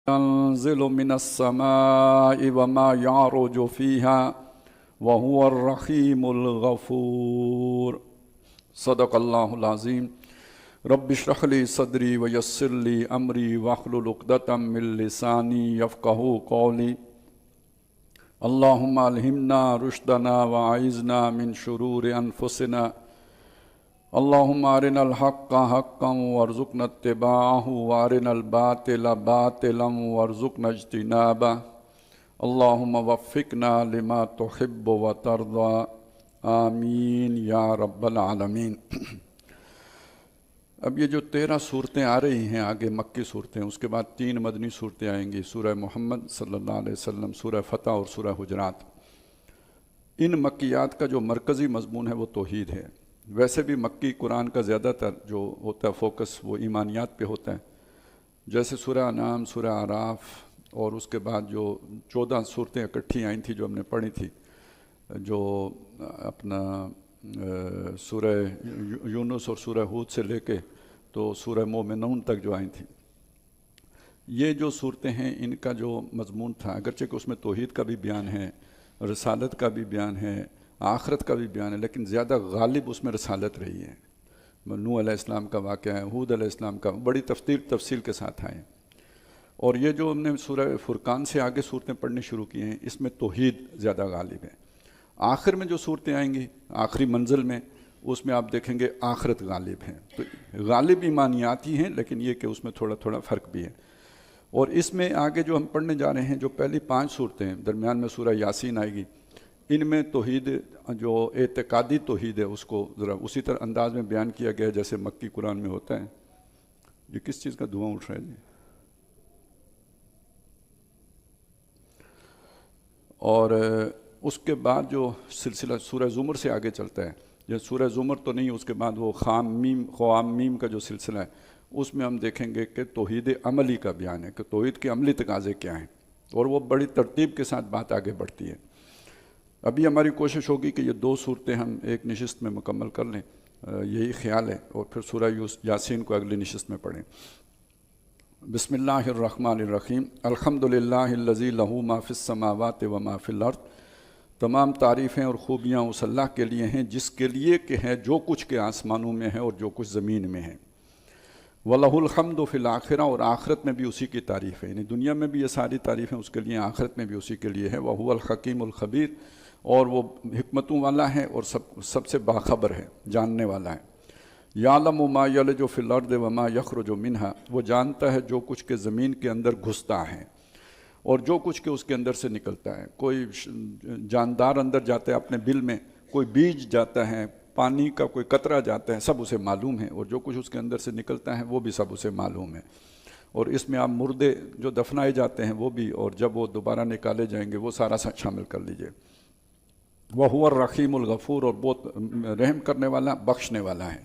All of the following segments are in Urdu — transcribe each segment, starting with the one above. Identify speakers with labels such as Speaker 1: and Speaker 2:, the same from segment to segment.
Speaker 1: ينزل من السماء وما يعرج فيها وهو الرحيم الغفور صدق الله العظيم رب اشرح لي صدري ويسر لي أمري واحلل عقدة من لساني يفقهوا قولي اللهم ألهمنا رشدنا وأعذنا من شرور أنفسنا اللهم أرنا الحق حقا وارزقنا اتباعه وأرنا الباطل باطلا وارزقنا اجتنابه اللهم وفقنا لما تحب وترضى آمین یا رب العالمین۔ اب یہ جو 13 صورتیں آ رہی ہیں آگے مکی صورتیں، اس کے بعد 3 مدنی صورتیں آئیں گی، سورہ محمد صلی اللہ علیہ وسلم، سورہ فتح اور سورہ حجرات۔ ان مکیات کا جو مرکزی مضمون ہے وہ توحید ہے۔ ویسے بھی مکی قرآن کا زیادہ تر جو ہوتا ہے فوکس وہ ایمانیات پہ ہوتا ہے، جیسے سورہ انعام، سورہ اعراف اور اس کے بعد جو 14 صورتیں اکٹھی آئی تھیں جو ہم نے پڑھی تھی، جو اپنا سورہ یونس اور سورہ ہود سے لے کے تو سورہ مومنون تک جو آئی تھیں، یہ جو صورتیں ہیں ان کا جو مضمون تھا، اگرچہ کہ اس میں توحید کا بھی بیان ہے، رسالت کا بھی بیان ہے، آخرت کا بھی بیان ہے، لیکن زیادہ غالب اس میں رسالت رہی ہے۔ نوح علیہ السلام کا واقعہ ہے، ہود علیہ السلام کا بڑی تفصیل کے ساتھ آئے ہیں۔ اور یہ جو ہم نے سورہ فرقان سے آگے صورتیں پڑھنی شروع کی ہیں، اس میں توحید زیادہ غالب ہے۔ آخر میں جو صورتیں آئیں گی آخری منزل میں، اس میں آپ دیکھیں گے آخرت غالب ہیں۔ تو غالب ایمانیاتی ہیں، لیکن یہ کہ اس میں تھوڑا تھوڑا فرق بھی ہے۔ اور اس میں آگے جو ہم پڑھنے جا رہے ہیں، جو پہلی 5 صورتیں ہیں، درمیان میں سورہ یاسین آئے گی، ان میں توحید جو اعتقادی توحید ہے اس کو ذرا اسی طرح انداز میں بیان کیا گیا جیسے مکی قرآن میں ہوتا ہے۔ یہ کس چیز کا دھواں اٹھ رہا ہے جی؟ اور اس کے بعد جو سلسلہ سورہ زمر سے آگے چلتا ہے، یہ سورہ زمر تو نہیں، اس کے بعد وہ خوام میم کا جو سلسلہ ہے، اس میں ہم دیکھیں گے کہ توحید عملی کا بیان ہے کہ توحید کے عملی تقاضے کیا ہیں، اور وہ بڑی ترتیب کے ساتھ بات آگے بڑھتی ہے۔ ابھی ہماری کوشش ہوگی کہ یہ 2 صورتیں ہم ایک نشست میں مکمل کر لیں، یہی خیال ہے، اور پھر سورہ یاسین کو اگلی نشست میں پڑھیں۔ بسم اللہ الرحمن الرحیم، الحمدللہ الذی لہ ما فی السماوات و ما فی الارض۔ تمام تعریفیں اور خوبیاں اس اللہ کے لیے ہیں جس کے لیے کہ ہے جو کچھ کے آسمانوں میں ہے اور جو کچھ زمین میں ہے۔ وَلَهُ الْحَمْدُ فِي الْآخِرَةِ، اور آخرت میں بھی اسی کی تعریف ہے، یعنی دنیا میں بھی یہ ساری تعریفیں اس کے لیے، آخرت میں بھی اسی کے لیے ہے۔ وَهُوَ الْحَكِيمُ الْخَبِيرُ، اور وہ حکمتوں والا ہے اور سب سے باخبر ہے، جاننے والا ہے۔ يَعْلَمُ مَا يَلِجُ فِي الْأَرْضِ وَمَا يَخْرُجُ مِنْهَا، وہ جانتا ہے جو کچھ کے زمین کے اندر گھستا ہے اور جو کچھ کے اس کے اندر سے نکلتا ہے۔ کوئی جاندار اندر جاتا ہے اپنے بل میں، کوئی بیج جاتا ہے، پانی کا کوئی قطرہ جاتا ہے، سب اسے معلوم ہے، اور جو کچھ اس کے اندر سے نکلتا ہے وہ بھی سب اسے معلوم ہے۔ اور اس میں آپ مردے جو دفنائے جاتے ہیں وہ بھی، اور جب وہ دوبارہ نکالے جائیں گے وہ سارا شامل کر لیجئے۔ وَهُوَ الرَّحِيمُ الْغَفُورُ، اور بہت رحم کرنے والا، بخشنے والا ہے۔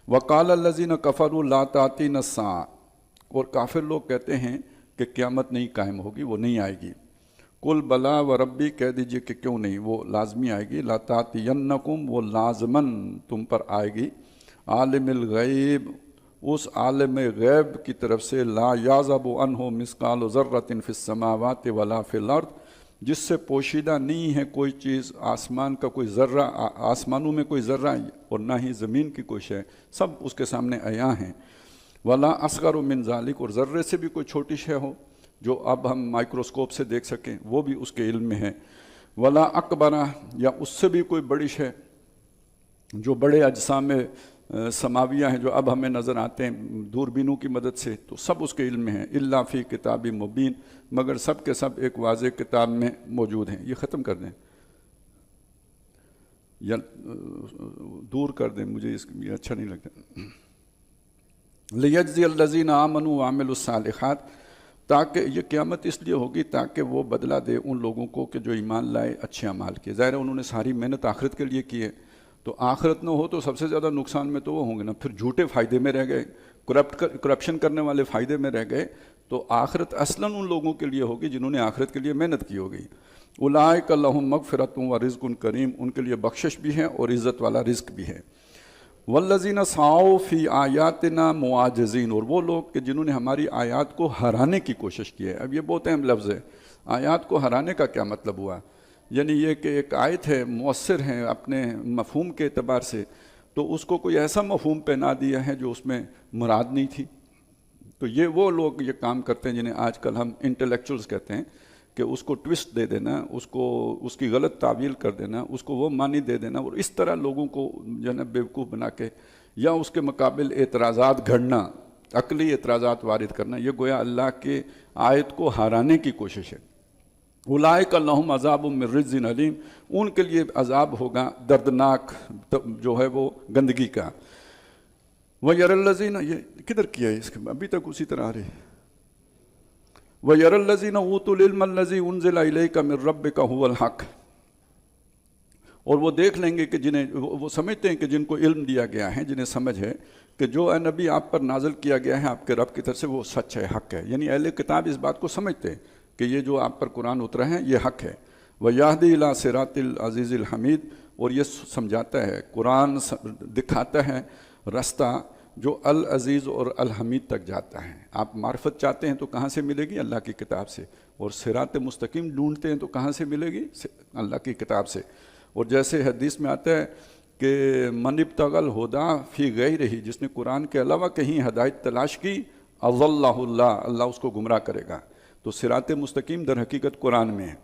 Speaker 1: وَقَالَ الَّذِينَ كَفَرُوا لَا تَأْتِينَا السَّاعَةُ، اور کافر لوگ کہتے ہیں کہ قیامت نہیں قائم ہوگی، وہ نہیں آئے گی۔ قُلْ بَلَا وَرَبِّي، کہہ دیجئے کہ کیوں نہیں، وہ لازمی آئے گی۔ لَا تَأْتِيَنَّكُمْ، وہ لازماً تم پر آئے گی۔ عالم الغیب، اس عالم غیب کی طرف سے، لا یعزب عنہ مثقال ذرۃ فی السماوات ولا فی الارض، جس سے پوشیدہ نہیں ہے کوئی چیز، آسمان کا کوئی ذرہ، آسمانوں میں کوئی ذرہ اور نہ ہی زمین کی کوئی شے، سب اس کے سامنے عیاں ہیں۔ ولا اصغر من ذالک، اور ذرے سے بھی کوئی چھوٹی شے ہو جو اب ہم مائکروسکوپ سے دیکھ سکیں وہ بھی اس کے علم میں ہے۔ ولا اکبر، یا اس سے بھی کوئی بڑی شے جو بڑے اجسام سماویہ ہیں جو اب ہمیں نظر آتے ہیں دوربینوں کی مدد سے، تو سب اس کے علم میں ہیں۔ الا فی کتاب مبین، مگر سب کے سب ایک واضح کتاب میں موجود ہیں۔ یہ ختم کر دیں یا دور کر دیں، مجھے یہ اچھا نہیں لگتا۔ لیجزی الذین آمنوا وعملوا الصالحات، تاکہ یہ قیامت اس لیے ہوگی تاکہ وہ بدلہ دے ان لوگوں کو کہ جو ایمان لائے، اچھے اعمال کیے۔ ظاہر ہے انہوں نے ساری محنت آخرت کے لیے کی ہے، تو آخرت نہ ہو تو سب سے زیادہ نقصان میں تو وہ ہوں گے نا، پھر جھوٹے فائدے میں رہ گئے، کرپشن کرنے والے فائدے میں رہ گئے، تو آخرت اصلاً ان لوگوں کے لیے ہوگی جنہوں نے آخرت کے لیے محنت کی ہوگی۔ اولئک لہم مغفرۃ و رزق کریم، ان کے لیے بخشش بھی ہے اور عزت والا رزق بھی ہے۔ والذین سعوا فی آیاتنا معاجزین، اور وہ لوگ کہ جنہوں نے ہماری آیات کو ہرانے کی کوشش کی ہے۔ اب یہ بہت اہم لفظ ہے، آیات کو ہرانے کا کیا مطلب ہوا؟ یعنی یہ کہ ایک آیت ہے، مؤثر ہے اپنے مفہوم کے اعتبار سے، تو اس کو کوئی ایسا مفہوم پہنا دیا ہے جو اس میں مراد نہیں تھی۔ تو یہ وہ لوگ یہ کام کرتے ہیں جنہیں آج کل ہم انٹلیکچوئلز کہتے ہیں، کہ اس کو ٹوسٹ دے دینا، اس کو اس کی غلط تعویل کر دینا، اس کو وہ معنی دے دینا، اور اس طرح لوگوں کو جو ہے نا بیوقوف بنا کے یا اس کے مقابل اعتراضات گھڑنا، عقلی اعتراضات وارد کرنا، یہ گویا اللہ کے آیت کو ہرانے کی کوشش ہے۔ اولئک لہم عذاب من رجز علیم، ان کے لیے عذاب ہوگا دردناک جو ہے وہ گندگی کا۔ وَيَرَى الَّذِينَ، یہ کدھر کیا ہے اس کے ابھی تک اسی طرح آ رہی ہے۔ وَيَرَى الَّذِينَ أُوتُوا الْعِلْمَ الَّذِي أُنزِلَ إِلَيْكَ مِن رَّبِّكَ هُوَ الْحَقُّ، اور وہ دیکھ لیں گے کہ جنہیں وہ سمجھتے ہیں کہ جن کو علم دیا گیا ہے، جنہیں سمجھ ہے کہ جو اے نبی آپ پر نازل کیا گیا ہے آپ کے رب کی طرف سے وہ سچ ہے، حق ہے۔ یعنی اہل کتاب اس بات کو سمجھتے ہیں کہ یہ جو آپ پر قرآن اترا ہے یہ حق ہے۔ وَيَهْدِي إِلَىٰ صِرَاطِ الْعَزِيزِ الْحَمِيدِ، اور یہ سمجھاتا ہے، قرآن دکھاتا ہے رستہ جو العزیز اور الحمید تک جاتا ہے۔ آپ معرفت چاہتے ہیں تو کہاں سے ملے گی؟ اللہ کی کتاب سے۔ اور صراط مستقیم ڈھونڈتے ہیں تو کہاں سے ملے گی؟ اللہ کی کتاب سے۔ اور جیسے حدیث میں آتا ہے کہ من ابتغى الہدی فی غیرہ، جس نے قرآن کے علاوہ کہیں ہدایت تلاش کی، اضلہ اللہ، اللہ اس کو گمراہ کرے گا۔ تو صراط مستقیم در حقیقت قرآن میں ہے۔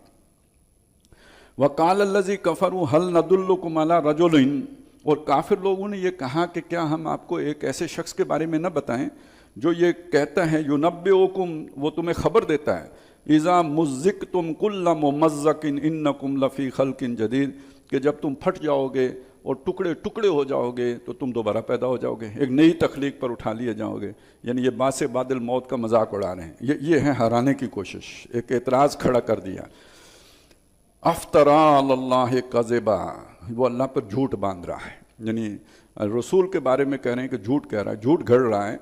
Speaker 1: وقال الذی کفروا هل ندلکم علی رجل، اور کافر لوگوں نے یہ کہا کہ کیا ہم آپ کو ایک ایسے شخص کے بارے میں نہ بتائیں جو یہ کہتا ہے ینبئکم، وہ تمہیں خبر دیتا ہے، اذا مزقتم کل ممزق انکم لفی خلق جدید، کہ جب تم پھٹ جاؤ گے اور ٹکڑے ٹکڑے ہو جاؤ گے تو تم دوبارہ پیدا ہو جاؤ گے، ایک نئی تخلیق پر اٹھا لیے جاؤ گے۔ یعنی یہ باس بادل موت کا مذاق اڑا رہے ہیں، یہ ہے ہرانے کی کوشش، ایک اعتراض کھڑا کر دیا۔ افطرا اللہ کذبا، وہ اللہ پر جھوٹ باندھ رہا ہے، یعنی رسول کے بارے میں کہہ رہے ہیں کہ جھوٹ کہہ رہا ہے، جھوٹ گھڑ رہا ہے۔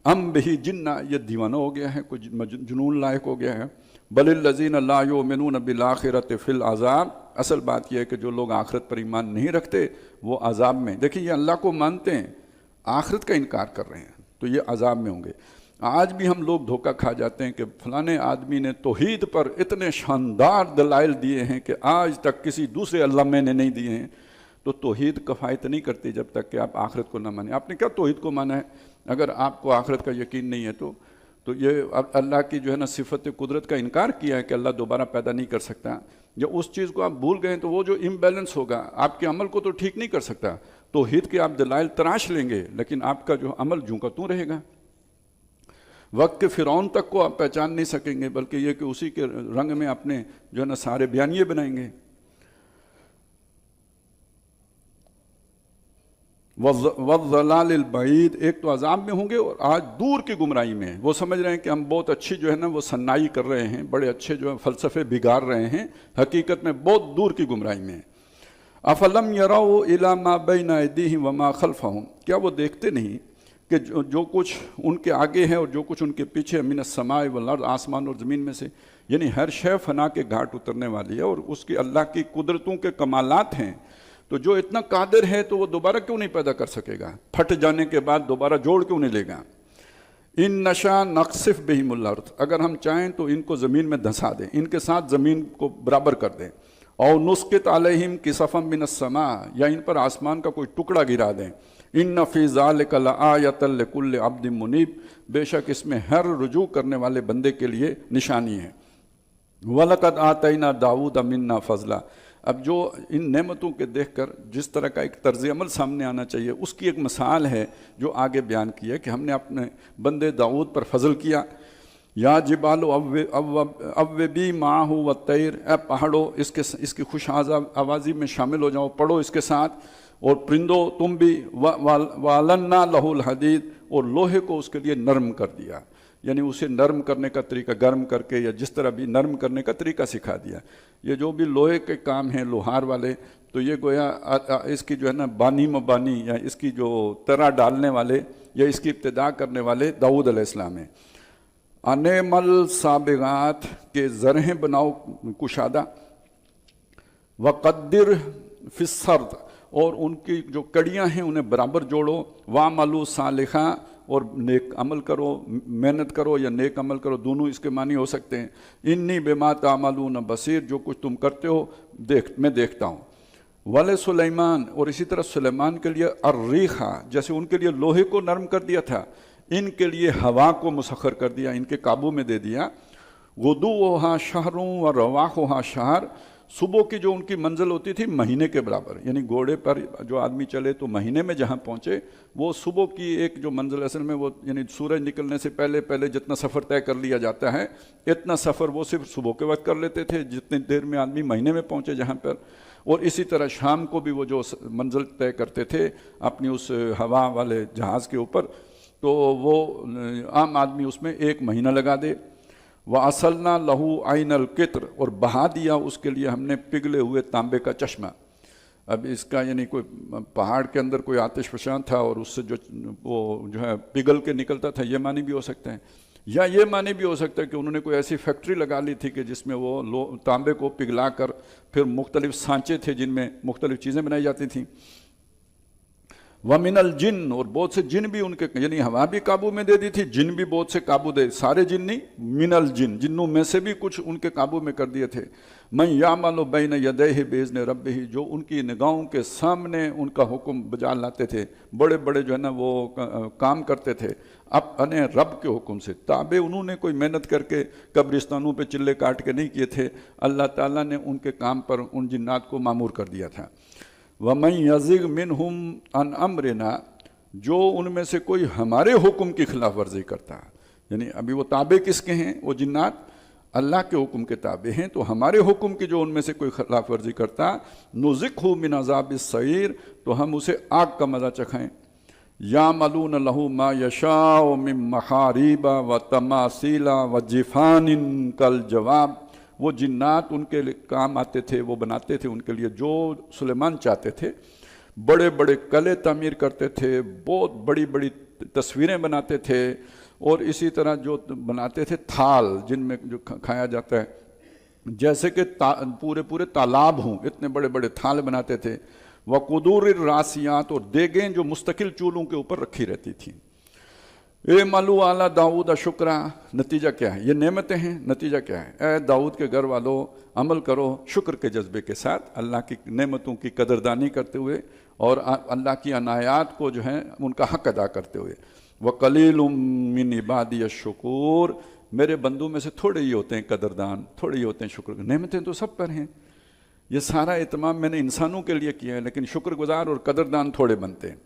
Speaker 1: ام بہی جنہ، یہ دیوانہ ہو گیا ہے، کچھ جنون لائق ہو گیا ہے۔ بل الذین لا یؤمنون بالآخرۃ فی العذاب، اصل بات یہ ہے کہ جو لوگ آخرت پر ایمان نہیں رکھتے وہ عذاب میں، دیکھیں یہ اللہ کو مانتے ہیں، آخرت کا انکار کر رہے ہیں تو یہ عذاب میں ہوں گے۔ آج بھی ہم لوگ دھوکہ کھا جاتے ہیں کہ فلانے آدمی نے توحید پر اتنے شاندار دلائل دیے ہیں کہ آج تک کسی دوسرے علامے نے نہیں دیے ہیں۔ تو توحید کفایت نہیں کرتی جب تک کہ آپ آخرت کو نہ مانیں۔ آپ نے کیا توحید کو مانا ہے؟ اگر آپ کو آخرت کا یقین نہیں ہے تو یہ اللہ کی جو ہے نا صفت قدرت کا انکار کیا ہے کہ اللہ دوبارہ پیدا نہیں کر سکتا۔ جب اس چیز کو آپ بھول گئے تو وہ جو امبیلنس ہوگا آپ کے عمل کو تو ٹھیک نہیں کر سکتا۔ توحید کے آپ دلائل تراش لیں گے لیکن آپ کا جو عمل جوں کا توں رہے گا۔ وقت کے فرعون تک کو آپ پہچان نہیں سکیں گے، بلکہ یہ کہ اسی کے رنگ میں اپنے جو ہے نا سارے بیانیے بنائیں گے۔ والضلال البعید، ایک تو عذاب میں ہوں گے اور آج دور کی گمراہی میں، وہ سمجھ رہے ہیں کہ ہم بہت اچھی جو ہے نا وہ صنائی کر رہے ہیں، بڑے اچھے جو ہے فلسفے بگاڑ رہے ہیں، حقیقت میں بہت دور کی گمراہی میں۔ افلم یروا الی ما بین ایدیہم وما خلفہم، کیا وہ دیکھتے نہیں کہ جو کچھ ان کے آگے ہے اور جو کچھ ان کے پیچھے، من السماء والارض، آسمان اور زمین میں سے، یعنی ہر شے فنا کے گھاٹ اترنے والی ہے اور اس کی اللہ کی قدرتوں کے کمالات ہیں۔ تو جو اتنا قادر ہے تو وہ دوبارہ کیوں نہیں پیدا کر سکے گا؟ پھٹ جانے کے بعد دوبارہ جوڑ کیوں نہیں لے گا؟ ان نشا نقصف بہم الارض، اگر ہم چاہیں تو ان کو زمین میں دھنسا دیں، ان کے ساتھ زمین کو برابر کر دیں۔ او نسقط علیہم کسفا من السماء، یا ان پر آسمان کا کوئی ٹکڑا گرا دیں۔ ان فی ذلک لآیۃ لکل عبد منیب، بے شک اس میں ہر رجوع کرنے والے بندے کے لیے نشانی ہے۔ وَلَقَدْ آتَيْنَا دَاوُودَ مِنَّا فَضْلًا، اب جو ان نعمتوں کے دیکھ کر جس طرح کا ایک طرز عمل سامنے آنا چاہیے اس کی ایک مثال ہے جو آگے بیان کی ہے کہ ہم نے اپنے بندے داؤد پر فضل کیا۔ یا جبال اوبی معہ والطیر، اے پہاڑوں اس کی خوش آوازی میں شامل ہو جاؤ، پڑھو اس کے ساتھ، اور پرندو تم بھی، وَعَلَنَّا لَهُ الْحَدِيدَ، اور لوہے کو اس کے لیے نرم کر دیا، یعنی اسے نرم کرنے کا طریقہ گرم کر کے یا جس طرح بھی نرم کرنے کا طریقہ سکھا دیا۔ یہ جو بھی لوہے کے کام ہیں لوہار والے، تو یہ گویا اس کی جو ہے نا بانی مبانی یا اس کی جو طرح ڈالنے والے یا اس کی ابتدا کرنے والے داؤد علیہ السلام ہیں۔ انعمل سابغات، کے زرہیں بناؤ کشادہ، وقدر فی السرد، اور ان کی جو کڑیاں ہیں انہیں برابر جوڑو، وَعْمَلُوا صَالِحًا، اور نیک عمل کرو، محنت کرو یا نیک عمل کرو، دونوں اس کے معنی ہو سکتے ہیں۔ انی بما تعملون بصیر، جو کچھ تم کرتے ہو میں دیکھتا ہوں۔ وَلِ سلیمان، اور اسی طرح سلیمان کے لیے الریحہ، جیسے ان کے لیے لوہے کو نرم کر دیا تھا، ان کے لیے ہوا کو مسخر کر دیا، ان کے قابو میں دے دیا۔ غدوہا شہر و رواحہا شہر، صبح کی جو ان کی منزل ہوتی تھی مہینے کے برابر، یعنی گھوڑے پر جو آدمی چلے تو مہینے میں جہاں پہنچے، وہ صبح کی ایک جو منزل اصل میں وہ یعنی سورج نکلنے سے پہلے جتنا سفر طے کر لیا جاتا ہے، اتنا سفر وہ صرف صبح کے وقت کر لیتے تھے، جتنی دیر میں آدمی مہینے میں پہنچے جہاں پر۔ اور اسی طرح شام کو بھی وہ جو منزل طے کرتے تھے اپنی اس ہوا والے جہاز کے اوپر، تو وہ عام آدمی اس میں 1 مہینہ لگا دے۔ وَأَصَلْنَا لَهُ عَيْنَ الْقِطْرِ، اور بہا دیا اس کے لیے ہم نے پگھلے ہوئے تانبے کا چشمہ۔ اب اس کا یعنی کوئی پہاڑ کے اندر کوئی آتش فشاں تھا اور اس سے جو ہے پگھل کے نکلتا تھا، یہ معنی بھی ہو سکتا ہے، یا یہ معنی بھی ہو سکتا ہے کہ انہوں نے کوئی ایسی فیکٹری لگا لی تھی کہ جس میں وہ تانبے کو پگھلا کر پھر مختلف سانچے تھے جن میں مختلف چیزیں بنائی جاتی تھیں۔ وَمِنَ الْجِنِّ، اور بہت سے جن بھی ان کے، یعنی ہوا بھی قابو میں دے دی تھی، جن بھی بہت سے قابو دے، سارے جن نہیں، من الجن، جنوں میں سے بھی کچھ ان کے قابو میں کر دیے تھے۔ مَن يَعْمَلُ بَيْنَ يَدَيْهِ بِإِذْنِ رَبِّهِ، جو ان کی نگاہوں کے سامنے ان کا حکم بجا لاتے تھے، بڑے بڑے جو ہے نا وہ کام کرتے تھے اپنے رب کے حکم سے۔ تابع انہوں نے کوئی محنت کر کے قبرستانوں پہ چلے کاٹ کے نہیں کیے تھے، اللہ تعالیٰ نے ان کے کام پر ان جنات کو مامور کر دیا تھا۔ وَمَن يَزِغْ مِنْهُمْ عَنْ أَمْرِنَا، جو ان میں سے کوئی ہمارے حکم کی خلاف ورزی کرتا ہے، یعنی ابھی وہ تابع کس کے ہیں؟ وہ جنات اللہ کے حکم کے تابع ہیں، تو ہمارے حکم کی جو ان میں سے کوئی خلاف ورزی کرتا، نُذِقْهُ مِنْ عَذَابِ السَّعِيرِ، تو ہم اسے آگ کا مزہ چکھائیں۔ يَعْمَلُونَ لَهُ مَا يَشَاءُ مِن مَّحَارِيبَ وَتَمَاثِيلَ وَجِفَانٍ كَالْجَوَابِ، وہ جنات ان کے کام آتے تھے، وہ بناتے تھے ان کے لیے جو سلیمان چاہتے تھے۔ بڑے بڑے قلعے تعمیر کرتے تھے، بہت بڑی بڑی تصویریں بناتے تھے، اور اسی طرح جو بناتے تھے تھال جن میں جو کھایا جاتا ہے، جیسے کہ پورے تالاب ہوں، اتنے بڑے بڑے تھال بناتے تھے۔ وَقُدُورِ الرَّاسِيَاتِ، اور دیگیں جو مستقل چولوں کے اوپر رکھی رہتی تھیں۔ اعملوا علی داؤد شکرا، نتیجہ کیا ہے؟ یہ نعمتیں ہیں، نتیجہ کیا ہے؟ اے داؤد کے گھر والو، عمل کرو شکر کے جذبے کے ساتھ، اللہ کی نعمتوں کی قدردانی کرتے ہوئے اور اللہ کی عنایات کو جو ہے ان کا حق ادا کرتے ہوئے۔ وَقَلِيلٌ مِّنْ عِبَادِيَ الشُّكُورُ، میرے بندوں میں سے تھوڑے ہی ہوتے ہیں قدردان، تھوڑے ہی ہوتے ہیں شکر۔ نعمتیں تو سب پر ہیں، یہ سارا اہتمام میں نے انسانوں کے لیے کیا ہے، لیکن شکر گزار اور قدردان تھوڑے بنتے ہیں۔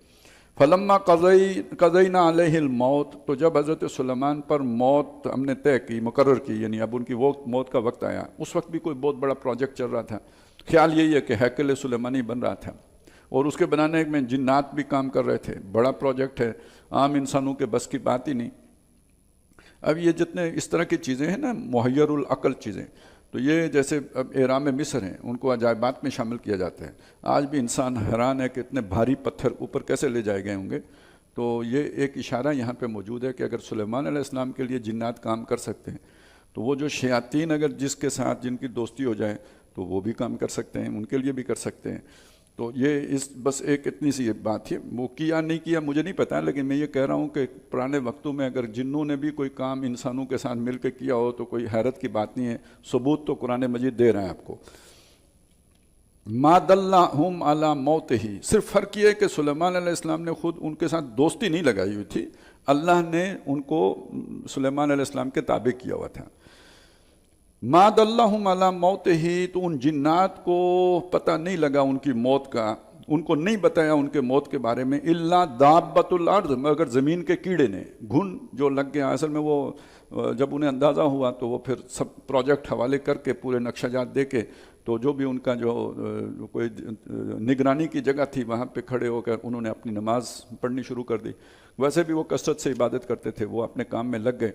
Speaker 1: فلما قضینا علیہ الموت، تو جب حضرت سلیمان پر موت ہم نے طے کی، مقرر کی، یعنی اب ان کی موت کا وقت آیا، اس وقت بھی کوئی بہت بڑا پروجیکٹ چل رہا تھا۔ خیال یہی ہے کہ ہیکل سلیمانی بن رہا تھا، اور اس کے بنانے میں جنات بھی کام کر رہے تھے، بڑا پروجیکٹ ہے، عام انسانوں کے بس کی بات ہی نہیں۔ اب یہ جتنے اس طرح کی چیزیں ہیں نا، محیر العقل چیزیں، تو یہ جیسے اب احرام مصر ہیں، ان کو عجائبات میں شامل کیا جاتا ہے۔ آج بھی انسان حیران ہے کہ اتنے بھاری پتھر اوپر کیسے لے جائے گئے ہوں گے۔ تو یہ ایک اشارہ یہاں پہ موجود ہے کہ اگر سلیمان علیہ السلام کے لیے جنات کام کر سکتے ہیں، تو وہ جو شیاطین اگر جس کے ساتھ جن کی دوستی ہو جائے تو وہ بھی کام کر سکتے ہیں، ان کے لیے بھی کر سکتے ہیں۔ تو یہ بس ایک اتنی سی بات ہے، وہ کیا نہیں کیا مجھے نہیں پتا، لیکن میں یہ کہہ رہا ہوں کہ پرانے وقتوں میں اگر جنوں نے بھی کوئی کام انسانوں کے ساتھ مل کے کیا ہو تو کوئی حیرت کی بات نہیں ہے، ثبوت تو قرآن مجید دے رہا ہے آپ کو۔ ما دلہم علی موتہ، صرف فرق یہ ہے کہ سلیمان علیہ السلام نے خود ان کے ساتھ دوستی نہیں لگائی ہوئی تھی، اللہ نے ان کو سلیمان علیہ السلام کے تابع کیا ہوا تھا۔ ما دلہم علی موتہ، تو ان جنات کو پتہ نہیں لگا ان کی موت کا، ان کو نہیں بتایا ان کے موت کے بارے میں، الا دابۃ الارض، مگر زمین کے کیڑے نے، گھن جو لگ گیا۔ اصل میں وہ جب انہیں اندازہ ہوا تو وہ پھر سب پروجیکٹ حوالے کر کے پورے نقشہ جات دے کے، تو جو بھی ان کا جو کوئی نگرانی کی جگہ تھی وہاں پہ کھڑے ہو کر انہوں نے اپنی نماز پڑھنی شروع کر دی۔ ویسے بھی وہ کثرت سے عبادت کرتے تھے، وہ اپنے کام میں لگ گئے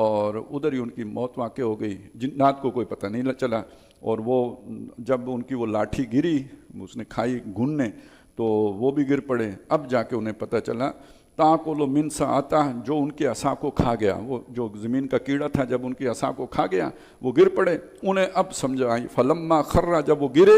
Speaker 1: اور ادھر ہی ان کی موت واقع ہو گئی۔ جنات کو کوئی پتہ نہیں چلا، اور وہ جب ان کی وہ لاٹھی گری، اس نے کھائی گھن نے، تو وہ بھی گر پڑے۔ اب جا کے انہیں پتہ چلا، تاکلوا من ساعتہ، جو ان کی عصا کو کھا گیا، وہ جو زمین کا کیڑا تھا جب ان کی عصا کو کھا گیا وہ گر پڑے۔ انہیں اب سمجھ آئی، فلما خر، جب وہ گرے،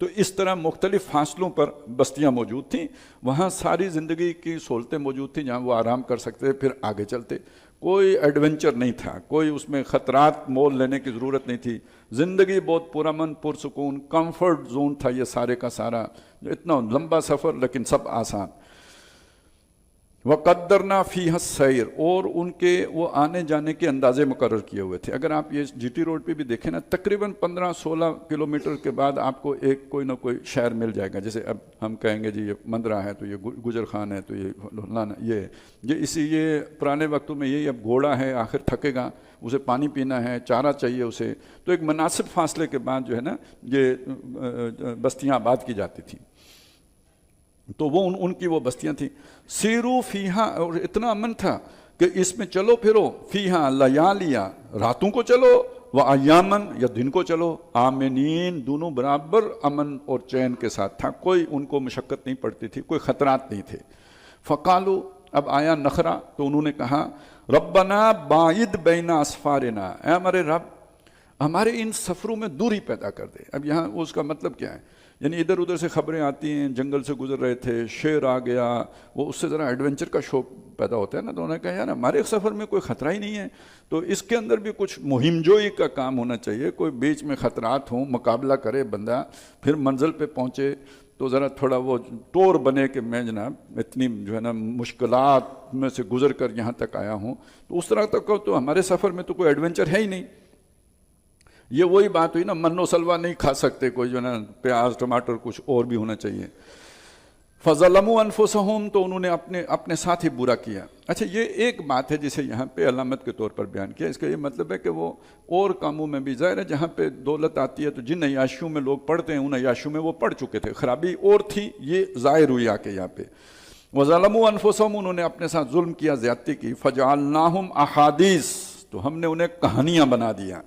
Speaker 1: تو اس طرح مختلف فاصلوں پر بستیاں موجود تھیں، وہاں ساری زندگی کی سہولتیں موجود تھیں جہاں وہ آرام کر سکتے، پھر آگے چلتے. کوئی ایڈونچر نہیں تھا، کوئی اس میں خطرات مول لینے کی ضرورت نہیں تھی. زندگی بہت پرامن پرسکون کمفرٹ زون تھا یہ سارے کا سارا. اتنا لمبا سفر لیکن سب آسان. وَقَدَّرْنَا فِيهَا السَّيْرَ، اور ان کے وہ آنے جانے کے اندازے مقرر کیے ہوئے تھے. اگر آپ یہ جی ٹی روڈ پہ بھی دیکھیں نا، تقریباً 15-16 کلومیٹر کے بعد آپ کو ایک کوئی نہ کوئی شہر مل جائے گا. جیسے اب ہم کہیں گے جی یہ مندرہ ہے تو یہ گجر خان ہے تو یہ یہ پرانے وقتوں میں یہی اب گھوڑا ہے آخر تھکے گا، اسے پانی پینا ہے، چارہ چاہیے اسے. تو ایک مناسب فاصلے کے بعد جو ہے نا یہ بستیاں آباد کی جاتی تھیں. تو وہ ان کی وہ بستیاں تھیں. سیرو فیہا، اور اتنا امن تھا کہ اس میں چلو پھرو. فیہا لیالیا، راتوں کو چلو، و ایامن، یا دن کو چلو. آمنین، دونوں برابر امن اور چین کے ساتھ تھا، کوئی ان کو مشقت نہیں پڑتی تھی، کوئی خطرات نہیں تھے. فقالو، اب آیا نخرہ، تو انہوں نے کہا ربنا باعد بین اسفارنا، اے ہمارے رب ہمارے ان سفروں میں دوری پیدا کر دے. اب یہاں اس کا مطلب کیا ہے؟ یعنی ادھر ادھر سے خبریں آتی ہیں، جنگل سے گزر رہے تھے، شیر آ گیا، وہ اس سے ذرا ایڈونچر کا شوق پیدا ہوتا ہے نا. تو انہوں نے کہا یار ہمارے سفر میں کوئی خطرہ ہی نہیں ہے، تو اس کے اندر بھی کچھ مہم جوئی کا کام ہونا چاہیے. کوئی بیچ میں خطرات ہوں، مقابلہ کرے بندہ، پھر منزل پہ پہنچے تو ذرا تھوڑا وہ ٹور بنے کہ میں جناب اتنی جو ہے نا مشکلات میں سے گزر کر یہاں تک آیا ہوں. تو اس طرح تک تو ہمارے سفر میں تو کوئی ایڈونچر ہے ہی نہیں. یہ وہی بات ہوئی نا، من و سلوا نہیں کھا سکتے، کوئی جو ہے نا پیاز ٹماٹر کچھ اور بھی ہونا چاہیے. فظلموا انفسہم، تو انہوں نے اپنے ساتھ ہی برا کیا. اچھا، یہ ایک بات ہے جسے یہاں پہ علامت کے طور پر بیان کیا. اس کا یہ مطلب ہے کہ وہ اور کاموں میں بھی ظاہر ہے جہاں پہ دولت آتی ہے تو جن عیاشیوں میں لوگ پڑھتے ہیں ان عیاشیوں میں وہ پڑھ چکے تھے، خرابی اور تھی، یہ ظاہر ہوئی آ کے یہاں پہ. وظلموا انفسہم، انہوں نے اپنے ساتھ ظلم کیا، زیادتی کی. فجعلناہم احادیث، تو ہم نے انہیں کہانیاں بنا دیا.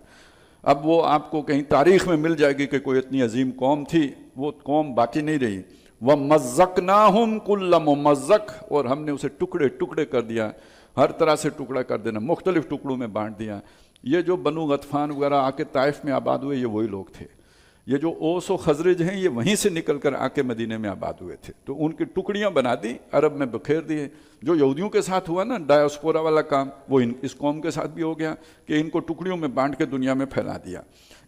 Speaker 1: اب وہ آپ کو کہیں تاریخ میں مل جائے گی کہ کوئی اتنی عظیم قوم تھی، وہ قوم باقی نہیں رہی. وَمَزَّقْنَاهُمْ كُلَّ مُمَزَّقٍ، اور ہم نے اسے ٹکڑے ٹکڑے کر دیا، ہر طرح سے ٹکڑا کر دینا، مختلف ٹکڑوں میں بانٹ دیا. یہ جو بنو غطفان وغیرہ آ کے طائف میں آباد ہوئے، یہ وہی لوگ تھے. یہ جو اوس و خزرج ہیں یہ وہیں سے نکل کر آ کے مدینے میں آباد ہوئے تھے. تو ان کی ٹکڑیاں بنا دی، عرب میں بکھیر دیے. جو یہودیوں کے ساتھ ہوا نا ڈایاسپورا والا کام، وہ اس قوم کے ساتھ بھی ہو گیا کہ ان کو ٹکڑیوں میں بانٹ کے دنیا میں پھیلا دیا.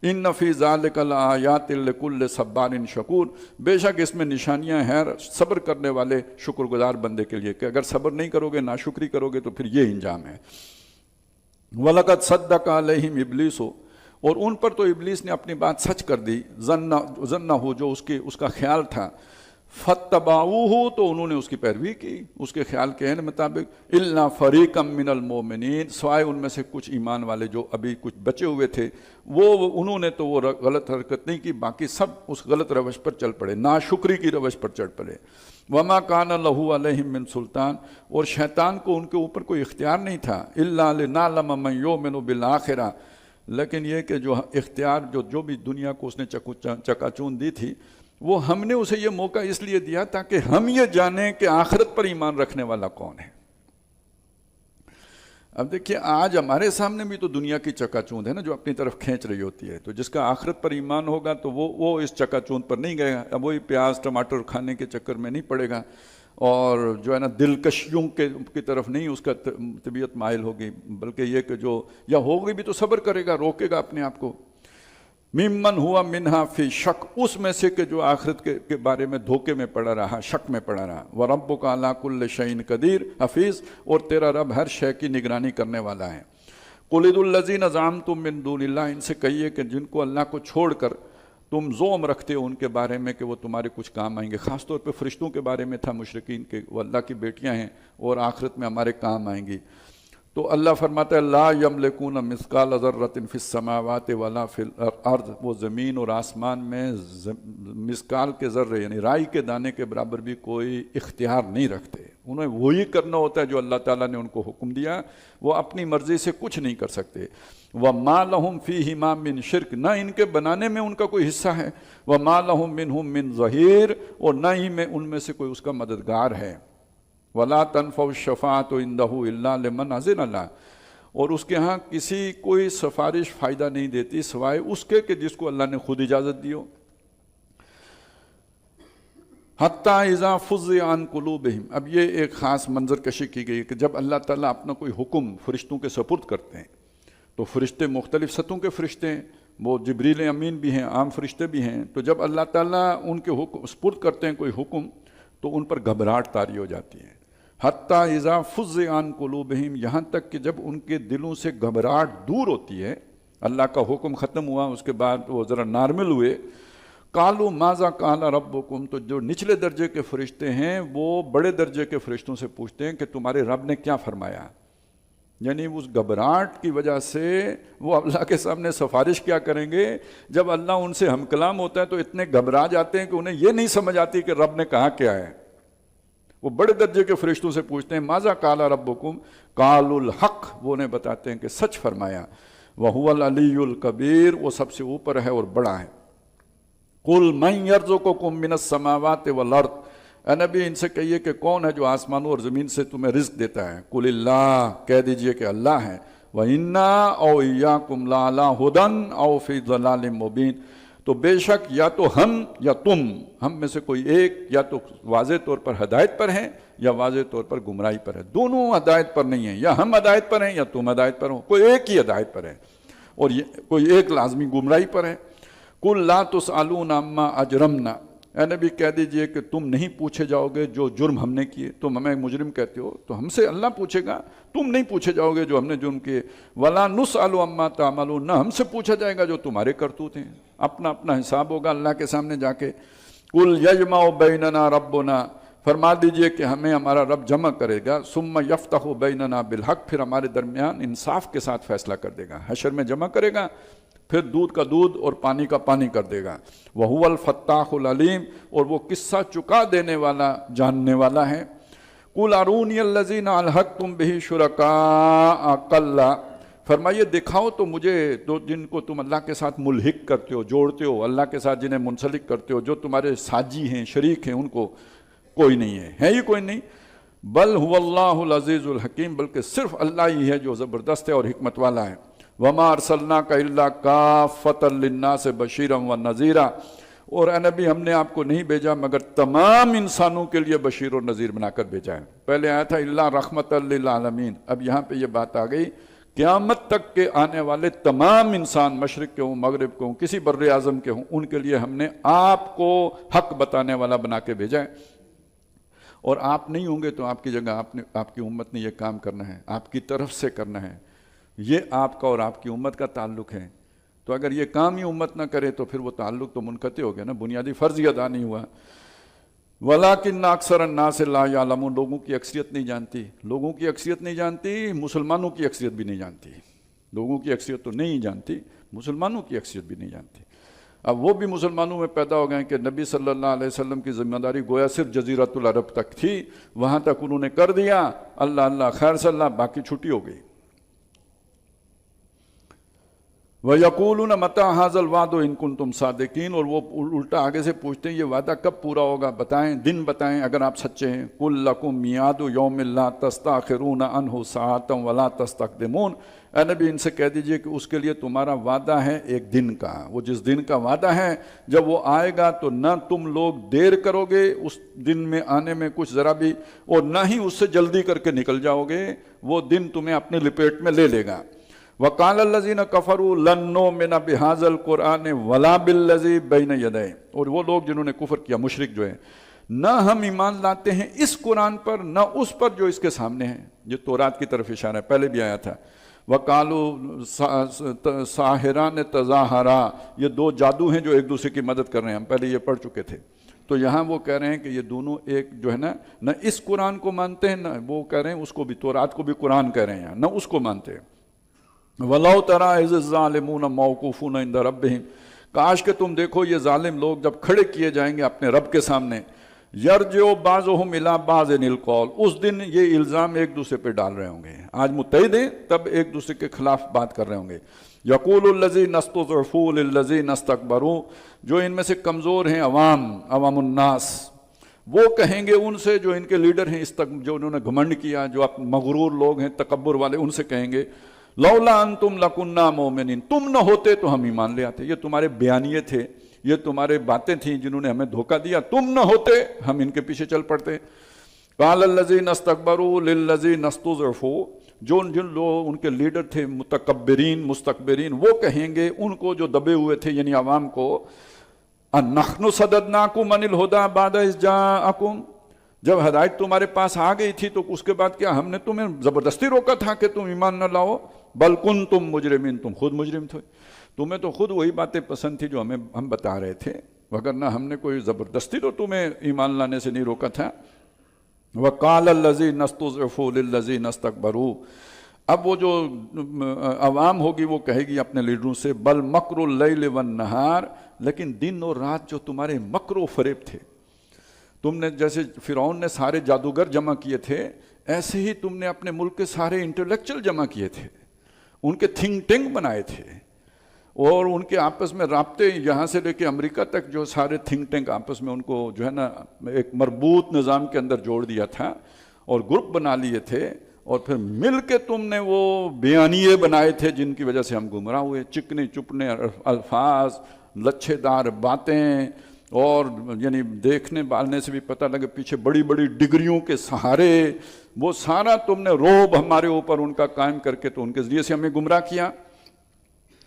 Speaker 1: ان فی ذالک لآیات لکل صبار شکور، بے شک اس میں نشانیاں ہیں صبر کرنے والے شکر گزار بندے کے لیے، کہ اگر صبر نہیں کرو گے، ناشکری کرو گے تو پھر یہ انجام ہے. وَلَقَدْ صَدَّقَ عَلَيْهِمْ إِبْلِيسُ، اور ان پر تو ابلیس نے اپنی بات سچ کر دی. ظنہ جو اس کا خیال تھا. فَاتَّبَعُوهُ، تو انہوں نے اس کی پیروی کی اس کے خیال کے مطابق. إِلَّا فَرِيقًا مِّنَ الْمُؤْمِنِينَ، سوائے ان میں سے کچھ ایمان والے جو ابھی کچھ بچے ہوئے تھے، انہوں نے تو وہ غلط حرکت نہیں کی، باقی سب اس غلط روش پر چل پڑے، ناشکری کی روش پر چڑھ پڑے. وَمَا كَانَ لَهُ عَلَيْهِم مِّن سُلطان، اور شیطان کو ان کے اوپر کوئی اختیار نہیں تھا. إِلَّا لِنَعْلَمَ مَن يُؤْمِنُ بِالْآخِرَةِ، لیکن یہ کہ جو اختیار جو بھی دنیا کو اس نے چکا چون دی تھی، وہ ہم نے اسے یہ موقع اس لیے دیا تاکہ ہم یہ جانیں کہ آخرت پر ایمان رکھنے والا کون ہے. اب دیکھیے آج ہمارے سامنے بھی تو دنیا کی چکا چوند ہے نا، جو اپنی طرف کھینچ رہی ہوتی ہے. تو جس کا آخرت پر ایمان ہوگا تو وہ اس چکا چوند پر نہیں گئے گا. اب وہی پیاز ٹماٹر کھانے کے چکر میں نہیں پڑے گا، اور جو ہے نا دلکشیوں کی طرف نہیں اس کا طبیعت مائل ہوگی، بلکہ یہ کہ جو یا ہوگی بھی تو صبر کرے گا، روکے گا اپنے آپ کو. ممن ہوا منہا فی شک، اس میں سے کہ جو آخرت کے بارے میں دھوکے میں پڑا رہا، شک میں پڑا رہا. وَرَبُّكَ عَلَىٰ كُلِّ شَيْءٍ قَدِيرٌ حفیظ، اور تیرا رب ہر شے کی نگرانی کرنے والا ہے. قُلِ ادْعُوا الَّذِينَ زَعَمْتُم مِّن دُونِ اللَّهِ، ان سے کہیے کہ جن کو اللہ کو چھوڑ کر تم زوم رکھتے ہو ان کے بارے میں کہ وہ تمہارے کچھ کام آئیں گے. خاص طور پہ فرشتوں کے بارے میں تھا مشرکین کہ وہ اللہ کی بیٹیاں ہیں اور آخرت میں ہمارے کام آئیں گی. تو اللہ فرماتا ہے لا یملکون مثقال ذرۃ فی السماوات ولا فی الارض، وہ زمین اور آسمان میں مثقال کے ذرے یعنی رائی کے دانے کے برابر بھی کوئی اختیار نہیں رکھتے. انہیں وہی کرنا ہوتا ہے جو اللہ تعالیٰ نے ان کو حکم دیا، وہ اپنی مرضی سے کچھ نہیں کر سکتے. وَمَا لَهُمْ فِيهِمَا مِنْ شِرْك، نہ ان کے بنانے میں ان کا کوئی حصہ ہے. وَمَا لَهُمْ مِنْهُمْ مِنْ ظَهِيرٍ، اور نہ ہی میں ان میں سے کوئی اس کا مددگار ہے. وَلَا تَنْفَعُ الشَّفَاعَةُ عِنْدَهُ إِلَّا لِمَنْ أَذِنَ لَهُ، اور اس کے ہاں کسی کوئی سفارش فائدہ نہیں دیتی سوائے اس کے کہ جس کو اللہ نے خود اجازت دی ہو. حتیٰ اذا فزع عن قلوبہم. اب یہ ایک خاص منظر کشی کی گئی کہ جب اللہ تعالیٰ اپنا کوئی حکم فرشتوں کے سپرد کرتے ہیں تو فرشتے مختلف سطحوں کے فرشتے ہیں، وہ جبریل امین بھی ہیں، عام فرشتے بھی ہیں، تو جب اللہ تعالیٰ ان کے حکم سپرد کرتے ہیں کوئی حکم تو ان پر گھبراہٹ طاری ہو جاتی ہے. حتیٰ اذا فزع عن قلوبہم، یہاں تک کہ جب ان کے دلوں سے گھبراہٹ دور ہوتی ہے، اللہ کا حکم ختم ہوا، اس کے بعد وہ ذرا نارمل ہوئے. قالوا ماذا قال ربکم، تو جو نچلے درجے کے فرشتے ہیں وہ بڑے درجے کے فرشتوں سے پوچھتے ہیں کہ تمہارے رب نے کیا فرمایا. یعنی اس گھبراہٹ کی وجہ سے وہ اللہ کے سامنے سفارش کیا کریں گے. جب اللہ ان سے ہم کلام ہوتا ہے تو اتنے گھبرا جاتے ہیں کہ انہیں یہ نہیں سمجھ آتی کہ رب نے کہا کیا ہے. وہ بڑے درجے کے فرشتوں سے پوچھتے ہیں ماذا قال ربکم، قالوا الحق، وہ انہیں بتاتے ہیں کہ سچ فرمایا. وہو العلی الکبیر، وہ سب سے اوپر ہے اور بڑا ہے. قل من یرزقکم من السماوات والارض، اے نبی ان سے کہیے کہ کون ہے جو آسمانوں اور زمین سے تمہیں رزق دیتا ہے. قل اللہ، کہہ دیجئے کہ اللہ ہے. وَإِنَّا أَوْ إِيَّاكُمْ لَعَلَىٰ هُدًى أَوْ فِي ضَلَالٍ مُّبِينٍ، تو بے شک یا تو ہم یا تم، ہم میں سے کوئی ایک یا تو واضح طور پر ہدایت پر ہیں یا واضح طور پر گمراہی پر ہے. دونوں ہدایت پر نہیں ہیں، یا ہم ہدایت پر ہیں یا تم ہدایت پر ہو، کوئی ایک ہی ہدایت پر ہے اور کوئی ایک لازمی گمراہی پر ہے. قل لا تسألون عما اجرمنا، اے نبی کہہ دیجئے کہ تم نہیں پوچھے جاؤ گے جو جرم ہم نے کیے. تم ہمیں مجرم کہتے ہو تو ہم سے اللہ پوچھے گا، تم نہیں پوچھے جاؤ گے جو ہم نے جرم کیے. ولا نسأل عما تعملون، نہ ہم سے پوچھا جائے گا جو تمہارے کرتوت ہیں. اپنا اپنا حساب ہوگا اللہ کے سامنے جا کے. قل یجمع بیننا ربنا، فرما دیجئے کہ ہمیں ہمارا رب جمع کرے گا. ثم یفتح بیننا بالحق، پھر ہمارے درمیان انصاف کے ساتھ فیصلہ کر دے گا. حشر میں جمع کرے گا، پھر دودھ کا دودھ اور پانی کا پانی کر دے گا. وَهُوَ الْفَتَّاحُ الْعَلِيمُ، اور وہ قصہ چکا دینے والا جاننے والا ہے. قُلْ أَرُونِيَ الَّذِينَ أَلْحَقْتُمْ بِهِ شُرَكَاءَ قَلَّ، فرمائیے دکھاؤ تو مجھے تو جن کو تم اللہ کے ساتھ ملحق کرتے ہو، جوڑتے ہو، اللہ کے ساتھ جنہیں منسلک کرتے ہو، جو تمہارے ساجی ہیں، شریک ہیں، ان کو کوئی نہیں ہے ہی کوئی نہیں. بل هو اللہ العزیز الحکیم، بلکہ صرف اللہ ہی ہے جو زبردست ہے اور حکمت والا ہے. وما ارسلناک الا کافۃ للناس بشیرا ونذیرا، اور اے نبی ہم نے آپ کو نہیں بھیجا مگر تمام انسانوں کے لیے بشیر اور نذیر بنا کر بھیجا ہے. پہلے آیا تھا الا رحمت للعالمین، اب یہاں پہ یہ بات آ گئی قیامت تک کے آنے والے تمام انسان، مشرق کے ہوں، مغرب کے ہوں، کسی بر اعظم کے ہوں، ان کے لیے ہم نے آپ کو حق بتانے والا بنا کے بھیجا ہے. اور آپ نہیں ہوں گے تو آپ کی جگہ آپ کی امت نے یہ کام کرنا ہے، آپ کی طرف سے کرنا ہے. یہ آپ کا اور آپ کی امت کا تعلق ہے. تو اگر یہ کام ہی امت نہ کرے تو پھر وہ تعلق تو منقطع ہو گیا نا، بنیادی فرض ہی ادا نہیں ہوا. وَلَٰكِنَّ أَكْثَرَ النَّاسِ لَا يَعْلَمُونَ، لوگوں کی اکثریت نہیں جانتی. لوگوں کی اکثریت نہیں جانتی، مسلمانوں کی اکثریت بھی نہیں جانتی. لوگوں کی اکثریت تو نہیں جانتی، مسلمانوں کی اکثریت بھی نہیں جانتی. اب وہ بھی مسلمانوں میں پیدا ہو گئے کہ نبی صلی اللہ علیہ وسلم کی ذمہ داری گویا صرف جزیرۃ العرب تک تھی، وہاں تک انہوں نے کر دیا، اللہ اللہ خیر صلی اللہ، باقی چھٹی ہو گئی. وَيَقُولُونَ مَتَىٰ هَٰذَا الْوَعْدُ إِن كُنتُمْ صَادِقِينَ، اور وہ الٹا آگے سے پوچھتے ہیں یہ وعدہ کب پورا ہوگا، بتائیں، دن بتائیں اگر آپ سچے ہیں. قُل لَكُم مِيعَادُ يَوْمٍ لَا تَسْتَأْخِرُونَ عَنْهُ سَاعَةً وَلَا تَسْتَقْدِمُونَ، اے نبی ان سے کہہ دیجئے کہ اس کے لیے تمہارا وعدہ ہے ایک دن کا. وہ جس دن کا وعدہ ہے جب وہ آئے گا تو نہ تم لوگ دیر کرو گے اس دن میں آنے میں کچھ ذرا بھی، اور نہ ہی اس سے جلدی کر کے نکل جاؤ گے. وہ دن تمہیں اپنے لپیٹ میں لے لے گا. وَقَالَ الَّذِينَ كَفَرُوا لَن نُّؤْمِنَ بِهَٰذَا الْقُرْآنِ وَلَا بِالَّذِي بَيْنَ يَدَيْهِ، اور وہ لوگ جنہوں نے کفر کیا، مشرک جو ہیں، نہ ہم ایمان لاتے ہیں اس قرآن پر نہ اس پر جو اس کے سامنے ہے. یہ تورات کی طرف اشارہ ہے، پہلے بھی آیا تھا. وَقَالُوا سَاحِرَانِ تَظَاهَرَا، یہ دو جادو ہیں جو ایک دوسرے کی مدد کر رہے ہیں، ہم پہلے یہ پڑھ چکے تھے. تو یہاں وہ کہہ رہے ہیں کہ یہ دونوں ایک جو ہے نا، نہ اس قرآن کو مانتے ہیں، نہ وہ کہہ رہے ہیں اس کو بھی، تورات کو بھی قرآن کہہ رہے ہیں، نہ اس کو مانتے ہیں. وَلَوْ تَرَىٰ إِذِ الظَّالِمُونَ مَوْقُوفُونَ عِندَ رَبِّهِمْ، کاش کہ تم دیکھو یہ ظالم لوگ جب کھڑے کیے جائیں گے اپنے رب کے سامنے. یرجعُ بَعْضُهُمْ إِلَىٰ بَعْضٍ الْقَوْلَ، اس دن یہ الزام ایک دوسرے پہ ڈال رہے ہوں گے. آج متحد ہیں، تب ایک دوسرے کے خلاف بات کر رہے ہوں گے. یقول الذین استضعفوا للذین استکبروا، جو ان میں سے کمزور ہیں، عوام الناس، وہ کہیں گے ان سے جو ان کے لیڈر ہیں، جو انہوں نے گھمنڈ کیا، جو مغرور لوگ ہیں، تکبر والے، ان سے کہیں گے لولا انتم لکنا مومنین، تم نہ ہوتے تو ہم ایمان لے آتے. یہ تمہارے بیانیے تھے، یہ تمہارے باتیں تھیں جنہوں نے ہمیں دھوکہ دیا، تم نہ ہوتے ہم ان کے پیچھے چل پڑتے۔ قال الذین استکبروا للذین استضعفوا، جن لوگ ان کے لیڈر تھے مستکبرین، وہ کہیں گے ان کو جو دبے ہوئے تھے یعنی عوام کو، اَنَّحْنُ صَدَدْنَاكُمْ عَنِ الْهُدَىٰ بَعْدَ إِذْ جَاءَكُمْ، جب ہدایت تمہارے پاس آ گئی تھی تو اس کے بعد کیا ہم نے تمہیں زبردستی روکا تھا کہ تم ایمان نہ لاؤ؟ بل کنتم مجرمین، تم خود مجرم تھے، تمہیں تو خود وہی باتیں پسند تھی جو ہم بتا رہے تھے، وگرنہ ہم نے کوئی زبردستی تو تمہیں ایمان لانے سے نہیں روکا تھا۔ وَقَالَ الَّذِينَ اسْتُضْعِفُوا لِلَّذِينَ اسْتَكْبَرُوا، اب وہ جو عوام ہوگی وہ کہے گی اپنے لیڈروں سے، بل مکر اللیل والنہار، لیکن دن اور رات جو تمہارے مکر و فریب تھے، تم نے جیسے فرعون نے سارے جادوگر جمع کیے تھے، ایسے ہی تم نے اپنے ملک کے سارے انٹلیکچل جمع کیے تھے، ان کے تھنک ٹینک بنائے تھے، اور ان کے آپس میں رابطے یہاں سے لے کے امریکہ تک جو سارے تھنک ٹینک آپس میں ان کو جو ہے نا ایک مربوط نظام کے اندر جوڑ دیا تھا اور گروپ بنا لیے تھے، اور پھر مل کے تم نے وہ بیانیے بنائے تھے جن کی وجہ سے ہم گمراہ ہوئے، چکنے چپنے الفاظ، لچھے دار باتیں، اور یعنی دیکھنے بالنے سے بھی پتہ لگے پیچھے بڑی بڑی ڈگریوں کے سہارے، وہ سارا تم نے روب ہمارے اوپر ان کا قائم کر کے تو ان کے ذریعے سے ہمیں گمراہ کیا۔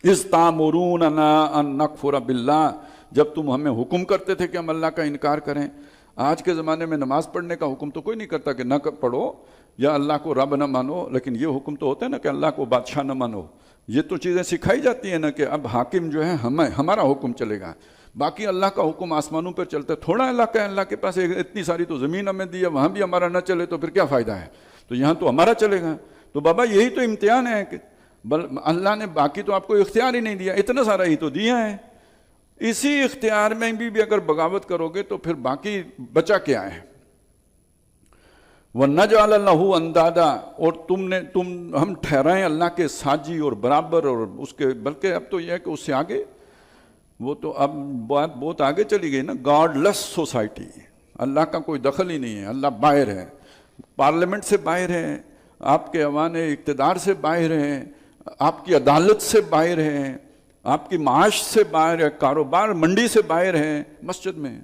Speaker 1: اِذْ تَأْمُرُونَنَا أَن نَّكْفُرَ بِاللَّهِ، جب تم ہمیں حکم کرتے تھے کہ ہم اللہ کا انکار کریں۔ آج کے زمانے میں نماز پڑھنے کا حکم تو کوئی نہیں کرتا کہ نہ پڑھو یا اللہ کو رب نہ مانو، لیکن یہ حکم تو ہوتا ہے نا کہ اللہ کو بادشاہ نہ مانو۔ یہ تو چیزیں سکھائی جاتی ہیں نا کہ اب حاکم جو ہے ہمارا حکم چلے گا، باقی اللہ کا حکم آسمانوں پر چلتا ہے، تھوڑا اللہ کا ہے، اللہ کے پاس اتنی ساری تو زمین ہمیں دی ہے، وہاں بھی ہمارا نہ چلے تو پھر کیا فائدہ ہے، تو یہاں تو ہمارا چلے گا۔ تو بابا یہی تو امتحان ہے کہ اللہ نے باقی تو آپ کو اختیار ہی نہیں دیا، اتنا سارا ہی تو دیا ہے، اسی اختیار میں بھی اگر بغاوت کرو گے تو پھر باقی بچا کیا ہے؟ وَنَجْعَلَ لَهُ أَنْدَادًا، اور ہم ٹھہرائیں اللہ کے ساجی اور برابر، اور اس کے بلکہ اب تو یہ ہے کہ اس سے آگے وہ تو اب بات بہت آگے چلی گئی نا، گاڈ لیس سوسائٹی، اللہ کا کوئی دخل ہی نہیں ہے، اللہ باہر ہے، پارلیمنٹ سے باہر ہے، آپ کے ایوان اقتدار سے باہر ہے، آپ کی عدالت سے باہر ہے، آپ کی معاش سے باہر ہے، کاروبار منڈی سے باہر ہے، مسجد میں